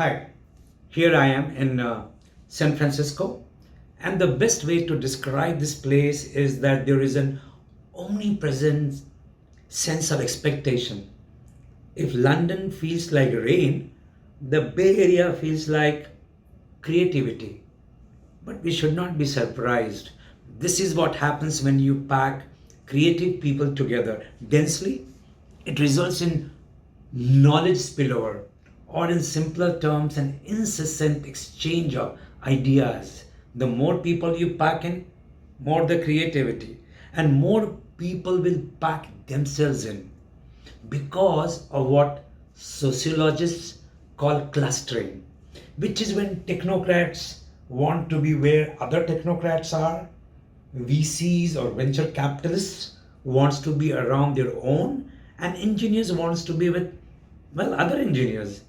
Hi, here I am in San Francisco, and the best way to describe this place is that there is an omnipresent sense of expectation. If London feels like rain, the Bay Area feels like creativity. But we should not be surprised. This is what happens when you pack creative people together densely. It results in knowledge spillover, or in simpler terms, an incessant exchange of ideas. The more people you pack in, more the creativity, and more people will pack themselves in because of what sociologists call clustering, which is when technocrats want to be where other technocrats are, VCs or venture capitalists wants to be around their own, and engineers wants to be with, well, other engineers.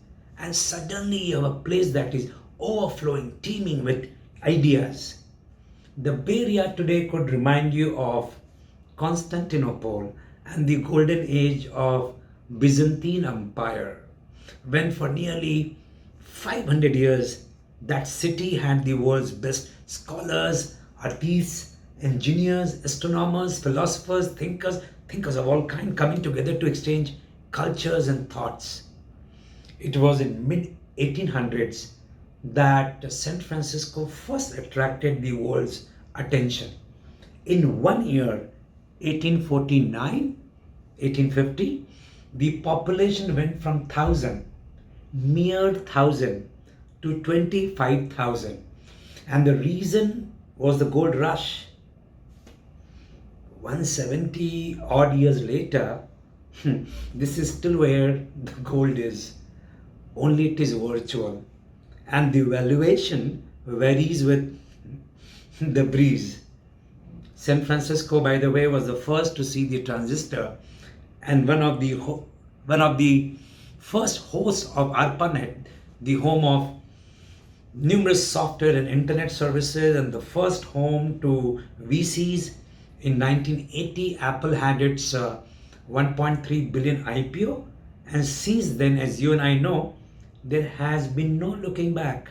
And suddenly you have a place that is overflowing, teeming with ideas. The Bay Area today could remind you of Constantinople and the golden age of Byzantine Empire, when for nearly 500 years that city had the world's best scholars, artists, engineers, astronomers, philosophers, thinkers of all kind coming together to exchange cultures and thoughts. It was in mid 1800s that San Francisco first attracted the world's attention. In one year, 1849, 1850, the population went from 1,000, mere 1,000, to 25,000. And the reason was the gold rush. 170 odd years later, this is still where the gold is, only it is virtual, and the valuation varies with the breeze. San Francisco, by the way, was the first to see the transistor, and one of the first hosts of ARPANET, the home of numerous software and internet services, and the first home to VCs. In 1980, Apple had its 1.3 billion IPO, and since then, as you and I know, there has been no looking back.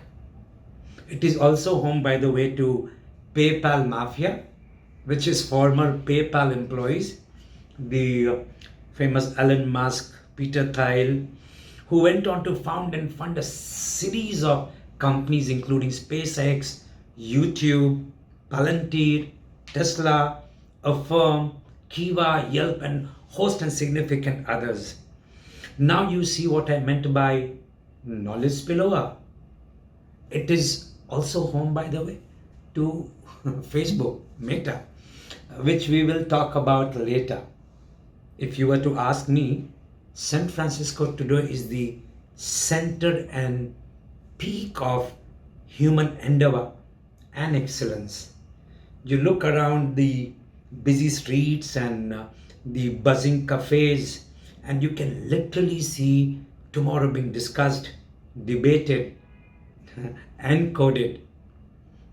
It is also home, by the way, to PayPal Mafia, which is former PayPal employees, the famous Elon Musk, Peter Thiel, who went on to found and fund a series of companies including SpaceX, YouTube, Palantir, Tesla, Affirm, Kiva, Yelp, and host and significant others. Now you see what I meant by knowledge spillover. It is also home, by the way, to Facebook, Meta, which we will talk about later. If you were to ask me, San Francisco today is the center and peak of human endeavor and excellence. You look around the busy streets and the buzzing cafes, and you can literally see tomorrow being discussed, debated, and coded.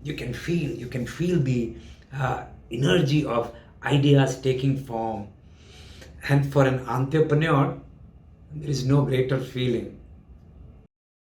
You can feel the energy of ideas taking form. And for an entrepreneur, there is no greater feeling.